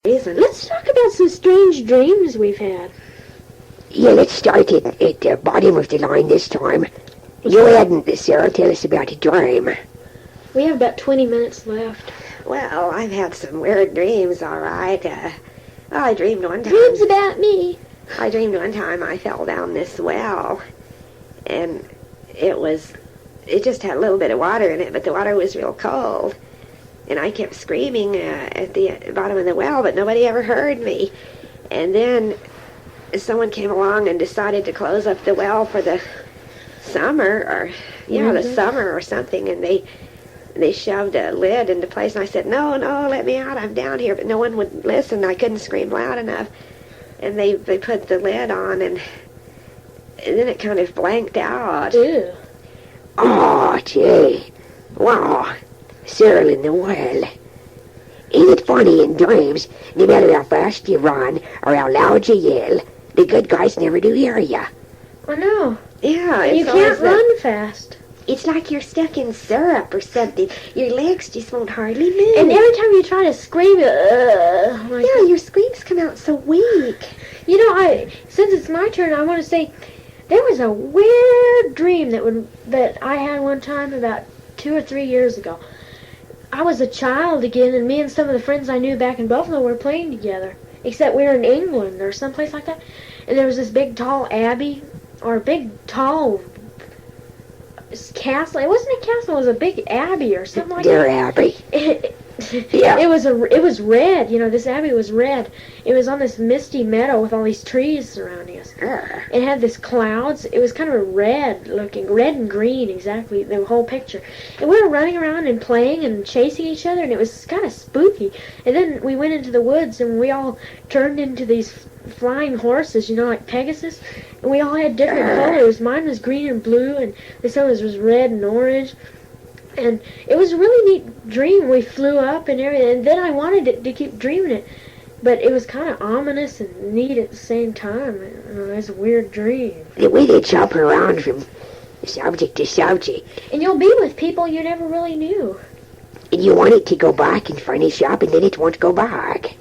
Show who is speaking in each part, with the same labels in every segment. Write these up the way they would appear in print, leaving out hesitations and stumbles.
Speaker 1: Let's talk about some strange dreams we've had.
Speaker 2: Yeah, let's start at the bottom of the line this time. You hadn't, Sarah, tell us about a dream.
Speaker 1: We have about 20 minutes left.
Speaker 3: Well, I've had some weird dreams, all right. I dreamed one time.
Speaker 1: Dreams about me.
Speaker 3: I dreamed one time I fell down this well, and it just had a little bit of water in it, but the water was real cold. And I kept screaming at the bottom of the well, but nobody ever heard me. And then someone came along and decided to close up the well for the summer, the summer or something, and they shoved a lid into place, and I said, no, let me out, I'm down here. But no one would listen. I couldn't scream loud enough. And they put the lid on, and then it kind of blanked out.
Speaker 1: Ew.
Speaker 2: Oh, gee. Wow. Cyril in the well. Ain't it funny in dreams, no matter how fast you run or how loud you yell, the good guys never do hear ya.
Speaker 1: I know.
Speaker 3: Yeah,
Speaker 1: You can't run fast.
Speaker 3: It's like you're stuck in syrup or something. Your legs just won't hardly move.
Speaker 1: And every time you try to scream,
Speaker 3: your screams come out so weak.
Speaker 1: You know, since it's my turn, I want to say there was a weird dream that I had one time about 2 or 3 years ago. I was a child again, and me and some of the friends I knew back in Buffalo were playing together. Except we were in England or someplace like that. And there was this big, tall abbey, or a big, tall castle. It wasn't a castle, it was a big abbey or something like that.
Speaker 2: Dear Abbey. Yeah.
Speaker 1: It was red. You know, this abbey was red. It was on this misty meadow with all these trees surrounding us. It had this clouds. It was kind of a red and green, exactly, the whole picture. And we were running around and playing and chasing each other, and it was kind of spooky. And then we went into the woods, and we all turned into these flying horses, you know, like Pegasus. And we all had different colors. Mine was green and blue, and this other was red and orange. And it was a really neat dream. We flew up and everything, and then I wanted to keep dreaming it. But it was kind of ominous and neat at the same time. It was a weird dream.
Speaker 2: The way they jump around from subject to subject.
Speaker 1: And you'll be with people you never really knew.
Speaker 2: And you want it to go back and finish up, and then it won't go back.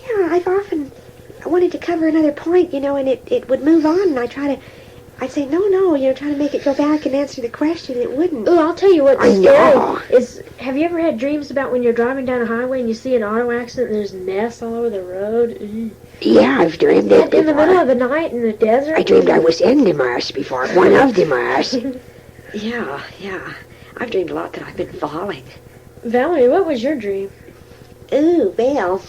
Speaker 3: Yeah, I wanted to cover another point, you know, and it would move on, and I'd say, no, you know, trying to make it go back and answer the question. It wouldn't.
Speaker 1: Oh, I'll tell you what's
Speaker 2: I know.
Speaker 1: scary is, have you ever had dreams about when you're driving down a highway and you see an auto accident and there's mess all over the road?
Speaker 2: Yeah, I've dreamed that before.
Speaker 1: In the middle of the night in the desert?
Speaker 2: I dreamed I was in the mess before, one of the mess.
Speaker 3: Yeah. I've dreamed a lot that I've been falling.
Speaker 1: Valerie, what was your dream?
Speaker 3: Ooh, well,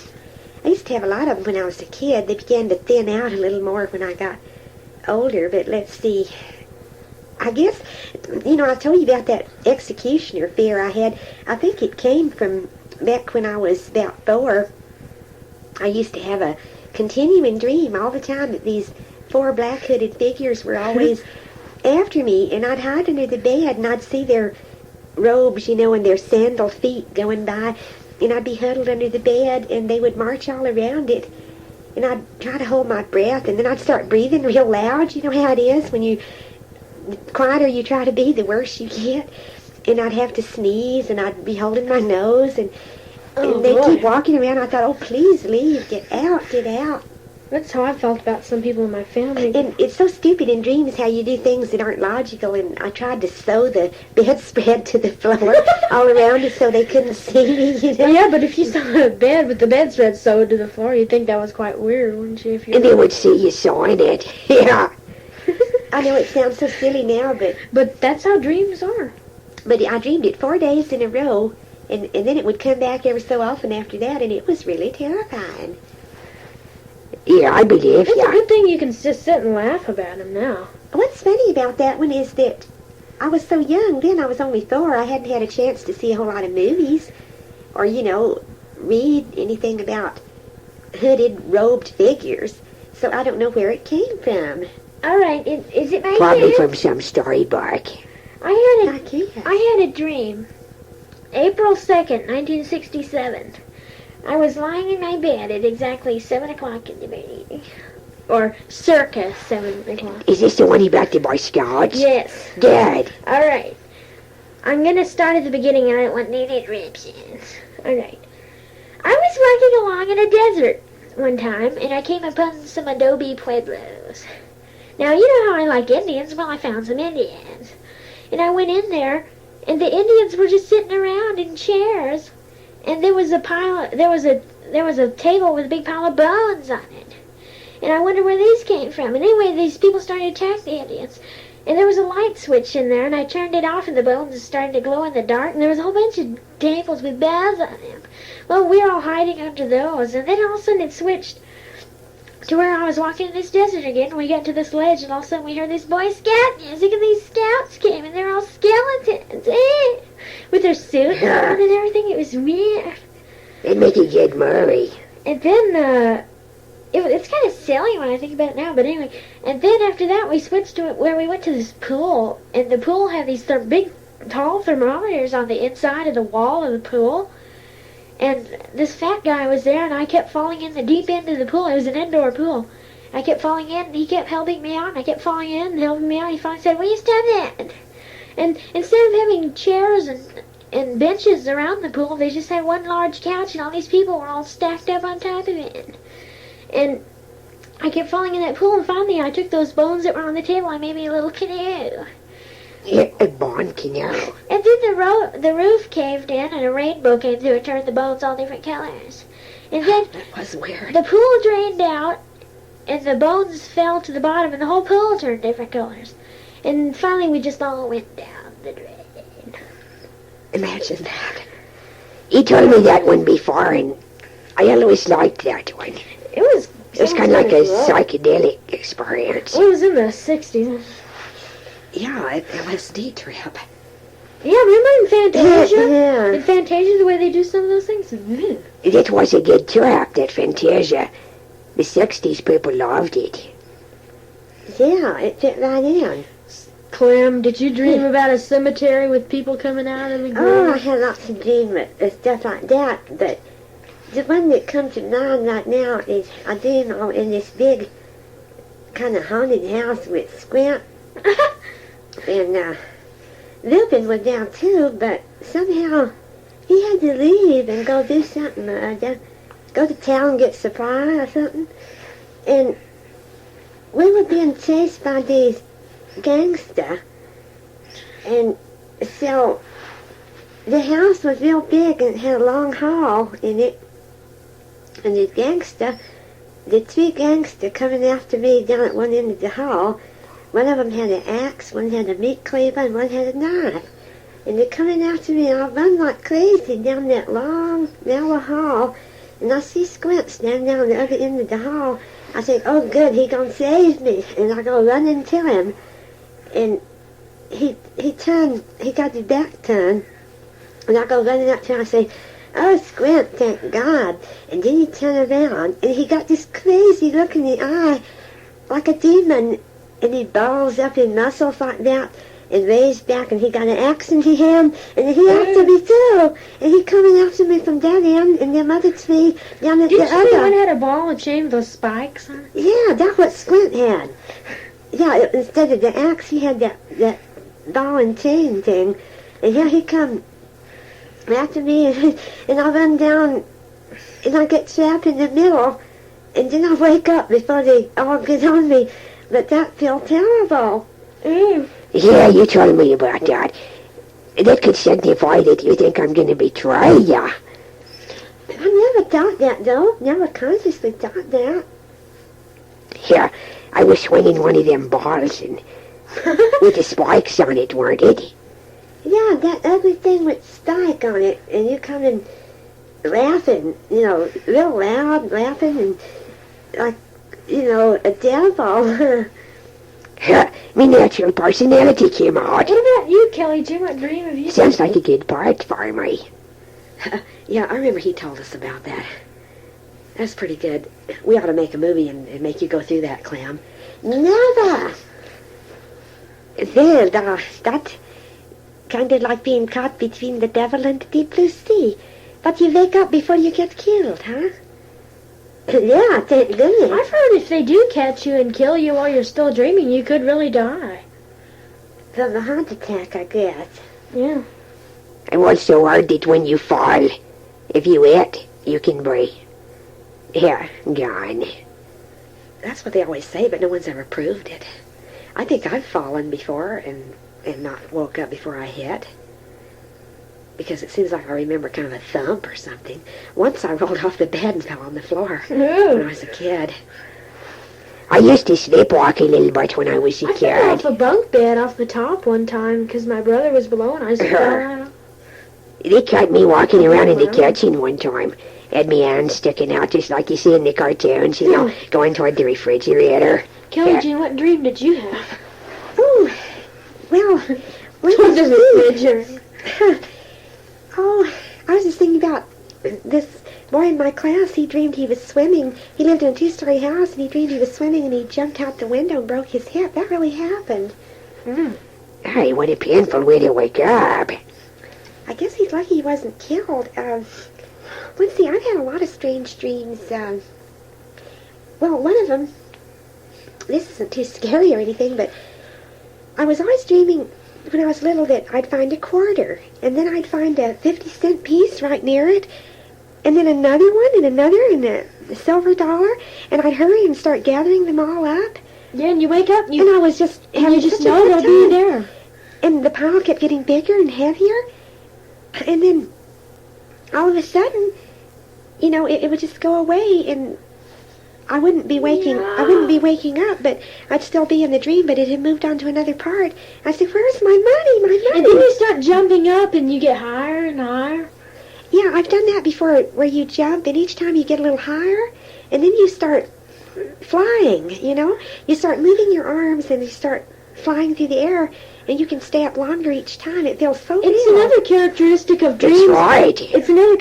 Speaker 3: I used to have a lot of them when I was a kid. They began to thin out a little more when I got older, but let's see. I guess, you know, I told you about that executioner fear I had. I think it came from back when I was about 4. I used to have a continuing dream all the time that these 4 black hooded figures were always after me, and I'd hide under the bed and I'd see their robes, you know, and their sandal feet going by, and I'd be huddled under the bed and they would march all around it. And I'd try to hold my breath, and then I'd start breathing real loud. You know how it is when the quieter you try to be, the worse you get. And I'd have to sneeze, and I'd be holding my nose, and they'd keep walking around. I thought, oh, please leave, get out.
Speaker 1: That's how I felt about some people in my family.
Speaker 3: And it's so stupid in dreams how you do things that aren't logical, and I tried to sew the bedspread to the floor all around it so they couldn't see me, you know?
Speaker 1: Yeah, but if you saw a bed with the bedspread sewed to the floor, you'd think that was quite weird, wouldn't you?
Speaker 2: And they would see you sewing it. Yeah.
Speaker 3: I know it sounds so silly now,
Speaker 1: but that's how dreams are.
Speaker 3: But I dreamed it 4 days in a row, and then it would come back every so often after that, and it was really terrifying.
Speaker 2: Yeah, I believe,
Speaker 1: It's a good thing you can just sit and laugh about them now.
Speaker 3: What's funny about that one is that I was so young then. I was only 4. I hadn't had a chance to see a whole lot of movies or, you know, read anything about hooded, robed figures. So I don't know where it came from.
Speaker 1: All right, is it my
Speaker 2: Probably
Speaker 1: turn?
Speaker 2: from some storybook.
Speaker 1: I had a dream. April 2nd, 1967. I was lying in my bed at exactly 7 o'clock in the morning. Or circa 7 o'clock.
Speaker 2: Is this the one about the Boy Scouts?
Speaker 1: Yes.
Speaker 2: Good.
Speaker 1: All right. I'm going to start at the beginning, and I don't want any interruptions. All right. I was walking along in a desert one time, and I came upon some adobe pueblos. Now, you know how I like Indians? Well, I found some Indians. And I went in there, and the Indians were just sitting around in chairs. And there was a table with a big pile of bones on it. And I wondered where these came from. And anyway, these people started to attack the Indians. And there was a light switch in there, and I turned it off, and the bones started to glow in the dark. And there was a whole bunch of tables with bones on them. Well, we were all hiding under those. And then all of a sudden it switched to where I was walking in this desert again, and we got to this ledge, and all of a sudden we heard this Boy Scout music, and these scouts came, and they're all skeletons, with their suits on and everything. It was weird.
Speaker 2: It'd make you get Murray.
Speaker 1: And then, it's kind of silly when I think about it now, but anyway, and then after that we switched to it where we went to this pool, and the pool had these big, tall thermometers on the inside of the wall of the pool. And this fat guy was there, and I kept falling in the deep end of the pool. It was an indoor pool. I kept falling in, and he kept helping me out, and I kept falling in and helping me out. He finally said, "Will you stop that?" And instead of having chairs and benches around the pool, they just had one large couch, and all these people were all stacked up on top of it. And I kept falling in that pool, and finally I took those bones that were on the table. I made me a little canoe.
Speaker 2: A bone canoe.
Speaker 1: And then the roof caved in, and a rainbow came through and turned the bones all different colors. And then
Speaker 3: That was weird.
Speaker 1: the pool drained out, and the bones fell to the bottom, and the whole pool turned different colors. And finally we just all went down the drain.
Speaker 3: Imagine that.
Speaker 2: He told me that one before, and I always liked that one.
Speaker 1: It was
Speaker 2: Kind of like a psychedelic experience.
Speaker 1: It was in the 60s.
Speaker 3: Yeah, it LSD trip.
Speaker 1: Yeah, remember in Fantasia?
Speaker 3: Yeah.
Speaker 1: In Fantasia, the way they do some of those things? Ugh.
Speaker 2: It was a good trip, that Fantasia. The 60s people loved it.
Speaker 3: Yeah, it fit right in.
Speaker 1: Clem, did you dream about a cemetery with people coming out of the
Speaker 3: Oh, I
Speaker 1: grave?
Speaker 3: had lots of dreams of stuff like that, but the one that comes to mind right now is I dream I'm in this big kind of haunted house with Squint, and Wilton was down too, but somehow he had to leave and go do something, go to town and get supply or something, and we were being chased by these gangster, and so the house was real big and it had a long hall in it, and the three gangster coming after me down at one end of the hall. One of them had an axe, one had a meat cleaver, and one had a knife. And they're coming after me, and I run like crazy down that long, narrow hall, and I see Squint standing down the other end of the hall. I think, oh good, he gonna save me, and I go running to him, and he got his back turned, and I go running up to him, I say, oh Squint, thank God, and then he turned around, and he got this crazy look in the eye, like a demon, and he balls up his muscles like that, and raised back, and he got an axe in his hand, and he after me too, and he coming after me from that end, and them other three down at
Speaker 1: Did
Speaker 3: the
Speaker 1: you say one
Speaker 3: other.
Speaker 1: had a ball and chain with those spikes on it?
Speaker 3: Yeah, that's what Squint had. Yeah, instead of the axe, he had that ball and chain thing, and here he come after me, and I run down, and I get trapped in the middle, and then I wake up before they all get on me, but that felt terrible.
Speaker 2: Yeah, you told me about that. That could signify that you think I'm going to betray ya.
Speaker 3: I never thought that, though. Never consciously thought that.
Speaker 2: Yeah, I was swinging one of them balls and with the spikes on it, weren't it?
Speaker 3: Yeah, that ugly thing with spike on it, and you come in laughing, real loud, laughing, and like, a devil.
Speaker 2: My natural personality came out.
Speaker 1: What about you, Kelly Jim? What dream have you?
Speaker 2: Sounds like a good part for me.
Speaker 3: Yeah, I remember he told us about that. That's pretty good. We ought to make a movie and make you go through that, Clem. Never! Well, that kind of like being caught between the devil and the deep blue sea. But you wake up before you get killed, huh? Yeah, thank goodness.
Speaker 1: I've heard if they do catch you and kill you while you're still dreaming, you could really die.
Speaker 3: From a heart attack, I guess.
Speaker 1: Yeah.
Speaker 2: I also heard that when you fall, if you hit, you can be here, gone.
Speaker 3: That's what they always say, but no one's ever proved it. I think I've fallen before and not woke up before I hit. Because it seems like I remember kind of a thump or something. Once I rolled off the bed and fell on the floor when I was a kid.
Speaker 2: I used to sleepwalk a little bit when I was a
Speaker 1: I fell off
Speaker 2: kid.
Speaker 1: a bunk bed off the top one time because my brother was below and I just fell out.
Speaker 2: They caught me walking around in the kitchen one time. Had me hands sticking out just like you see in the cartoons, you know, going toward the refrigerator.
Speaker 1: Kelly Jean, what dream did you have?
Speaker 3: Oh, well, what
Speaker 1: Toward
Speaker 3: was
Speaker 1: the
Speaker 3: it?
Speaker 1: refrigerator.
Speaker 3: Oh, I was just thinking about this boy in my class. He dreamed he was swimming. He lived in a two-story house, and he dreamed he was swimming, and he jumped out the window and broke his hip. That really happened.
Speaker 2: Hey, what a painful way to wake up.
Speaker 3: I guess he's lucky he wasn't killed. Let's see, I've had a lot of strange dreams. Well, one of them, this isn't too scary or anything, but I was always dreaming when I was little that I'd find a quarter, and then I'd find a 50-cent piece right near it, and then another one, and another, and a silver dollar, and I'd hurry and start gathering them all up,
Speaker 1: Yeah, and you wake up and
Speaker 3: and I was just
Speaker 1: you
Speaker 3: having
Speaker 1: just
Speaker 3: such a
Speaker 1: know
Speaker 3: good
Speaker 1: they'll be
Speaker 3: time.
Speaker 1: there.
Speaker 3: And the pile kept getting bigger and heavier, and then all of a sudden, you know, it would just go away, and I wouldn't be waking up, but I'd still be in the dream, but it had moved on to another part. I said, "Where's my money? My
Speaker 1: And
Speaker 3: money?"
Speaker 1: then you start jumping up and you get higher and higher.
Speaker 3: Yeah, I've done that before, where you jump, and each time you get a little higher, and then you start flying, you know? You start moving your arms, and you start flying through the air, and you can stay up longer each time. It feels so
Speaker 1: It's
Speaker 3: real.
Speaker 1: another characteristic of
Speaker 2: That's
Speaker 1: dreams.
Speaker 2: right.
Speaker 1: It's another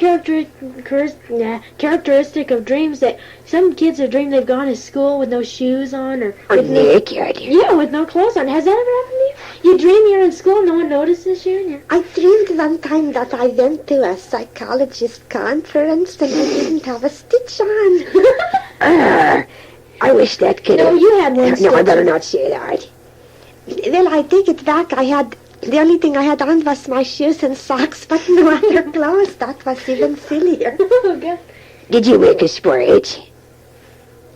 Speaker 1: characteristic of dreams that some kids have dreamed they've gone to school with no shoes on or
Speaker 2: Or
Speaker 1: with no,
Speaker 2: naked.
Speaker 1: yeah, with no clothes on. Has that ever happened to you? You dream you're in school, no one notices you, and you're
Speaker 3: I dreamed one time that I went to a psychologist conference, and I didn't have a stitch on.
Speaker 2: I wish that could
Speaker 1: no,
Speaker 2: have...
Speaker 1: you had one.
Speaker 2: No, I
Speaker 1: stitch.
Speaker 2: better not say that.
Speaker 3: Well, I take it back. The only thing I had on was my shoes and socks, but no other clothes. That was even sillier.
Speaker 1: Oh, God.
Speaker 2: Did you make a spurt?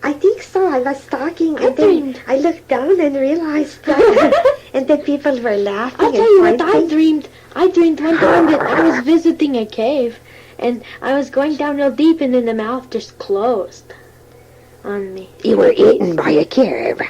Speaker 3: I think so. I was talking,
Speaker 1: I
Speaker 3: and then
Speaker 1: dreamed.
Speaker 3: I looked down and realized that, and then people were laughing.
Speaker 1: I'll tell
Speaker 3: and
Speaker 1: you what I
Speaker 3: pointing.
Speaker 1: dreamed. I dreamed one time that I was visiting a cave, and I was going down real deep, and then the mouth just closed on me.
Speaker 2: You were eaten by a cave.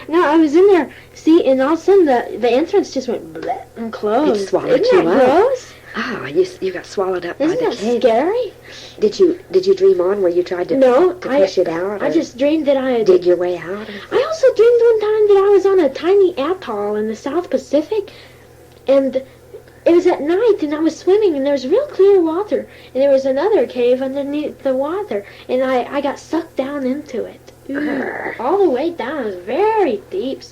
Speaker 1: No, I was in there, see, and all of a sudden the entrance just went bleh and closed.
Speaker 3: It swallowed
Speaker 1: Isn't
Speaker 3: you
Speaker 1: that
Speaker 3: up.
Speaker 1: gross?
Speaker 3: Ah, you got swallowed up
Speaker 1: Isn't
Speaker 3: by the
Speaker 1: that
Speaker 3: cave.
Speaker 1: scary?
Speaker 3: Did you dream on where you tried to
Speaker 1: No,
Speaker 3: push it out?
Speaker 1: I
Speaker 3: or
Speaker 1: just dreamed that I had...
Speaker 3: dig your way out.
Speaker 1: I also dreamed one time that I was on a tiny atoll in the South Pacific, and it was at night, and I was swimming, and there was real clear water, and there was another cave underneath the water, and I got sucked down into it. All the way down. It was very deep.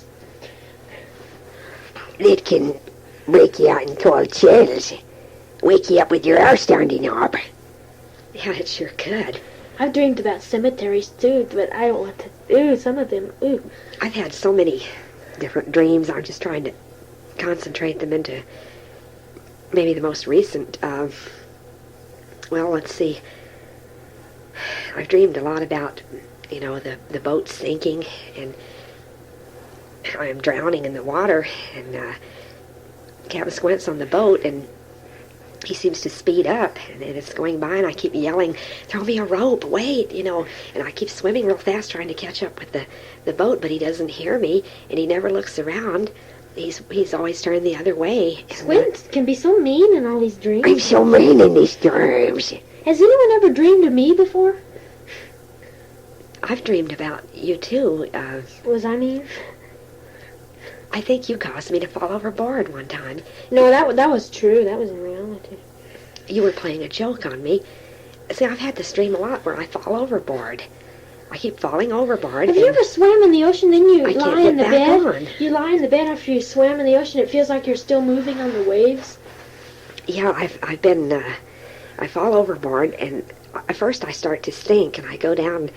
Speaker 2: That can break you out in cold chills. Wake you up with your hair standing up.
Speaker 3: Yeah, it sure could.
Speaker 1: I've dreamed about cemeteries too, but I don't want to. Ooh, some of them. Ooh.
Speaker 3: I've had so many different dreams. I'm just trying to concentrate them into maybe the most recent. Well, let's see. I've dreamed a lot about, you know, the boat sinking, and I'm drowning in the water, and Captain Squint's on the boat, and he seems to speed up, and it's going by, and I keep yelling, "Throw me a rope, wait," you know, and I keep swimming real fast trying to catch up with the boat, but he doesn't hear me, and he never looks around. He's always turned the other way. And,
Speaker 1: Squint can be so mean in all these
Speaker 2: I'm
Speaker 1: dreams.
Speaker 2: so mean in these dreams.
Speaker 1: Has anyone ever dreamed of me before?
Speaker 3: I've dreamed about you, too.
Speaker 1: Was I mean?
Speaker 3: I think you caused me to fall overboard one time.
Speaker 1: No, that was true. That was in reality.
Speaker 3: You were playing a joke on me. See, I've had this dream a lot where I fall overboard. I keep falling overboard.
Speaker 1: Have you
Speaker 3: and
Speaker 1: ever swam in the ocean, then you
Speaker 3: I can't
Speaker 1: lie in
Speaker 3: get
Speaker 1: the
Speaker 3: back
Speaker 1: bed?
Speaker 3: on.
Speaker 1: You lie in the bed after you swam in the ocean. It feels like you're still moving on the waves.
Speaker 3: Yeah, I've been, I fall overboard, and at first I start to sink, and I go down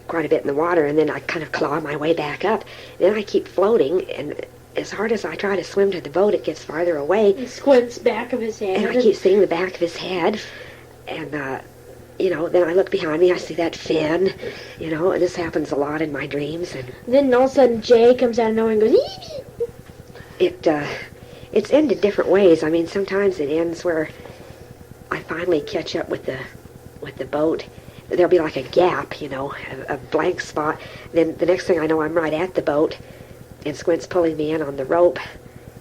Speaker 3: quite a bit in the water, and then I kind of claw my way back up. Then I keep floating, and as hard as I try to swim to the boat, it gets farther away,
Speaker 1: He squints back of his head.
Speaker 3: and I keep seeing the back of his head, and then I look behind me, I see that fin, and this happens a lot in my dreams, and
Speaker 1: Then all of a sudden Jay comes out of nowhere and goes, "Ee!"
Speaker 3: it's ended different ways. I mean, sometimes it ends where I finally catch up with the boat. There'll be like a gap, a blank spot. Then the next thing I know, I'm right at the boat, and Squint's pulling me in on the rope.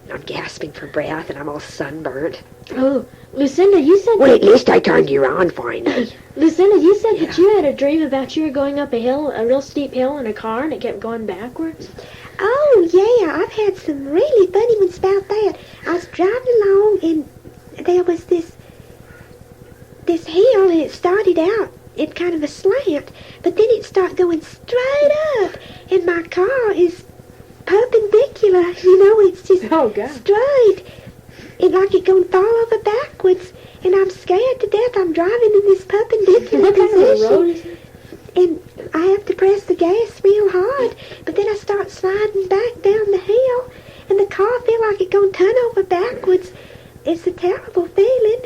Speaker 3: And I'm gasping for breath, and I'm all sunburnt.
Speaker 1: Oh, Lucinda, you said
Speaker 2: Well, at least I turned you on finally.
Speaker 1: Lucinda, you said that
Speaker 3: Yeah.
Speaker 1: you had a dream about you were going up a hill, a real steep hill in a car, and it kept going backwards.
Speaker 3: Oh, yeah, I've had some really funny ones about that. I was driving along, and there was this hill, and it started out in kind of a slant, but then it started going straight up, and my car is perpendicular, it's just
Speaker 1: Oh, God.
Speaker 3: straight. It like it gonna fall over backwards, and I'm scared to death. I'm driving in this perpendicular
Speaker 1: What kind of a
Speaker 3: position.
Speaker 1: road is it?
Speaker 3: And I have to press the gas real hard, but then I start sliding back down the hill, and the car feel like it gonna turn over backwards. It's a terrible feeling.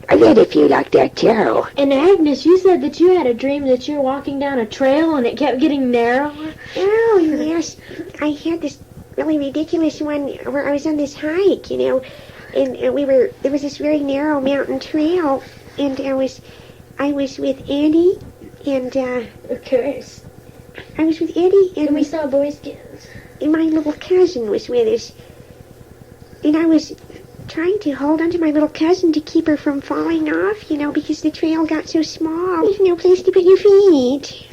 Speaker 2: I had a few like that too.
Speaker 1: And Agnes, you said that you had a dream that you were walking down a trail and it kept getting narrower.
Speaker 3: Oh, yes. I had this really ridiculous one where I was on this hike, and there was this very narrow mountain trail, and I was with Eddie, and
Speaker 1: Of course.
Speaker 3: I was with Eddie,
Speaker 1: And we saw Boy Scouts.
Speaker 3: and my little cousin was with us, and I was trying to hold onto my little cousin to keep her from falling off, because the trail got so small. There's no place to put your feet.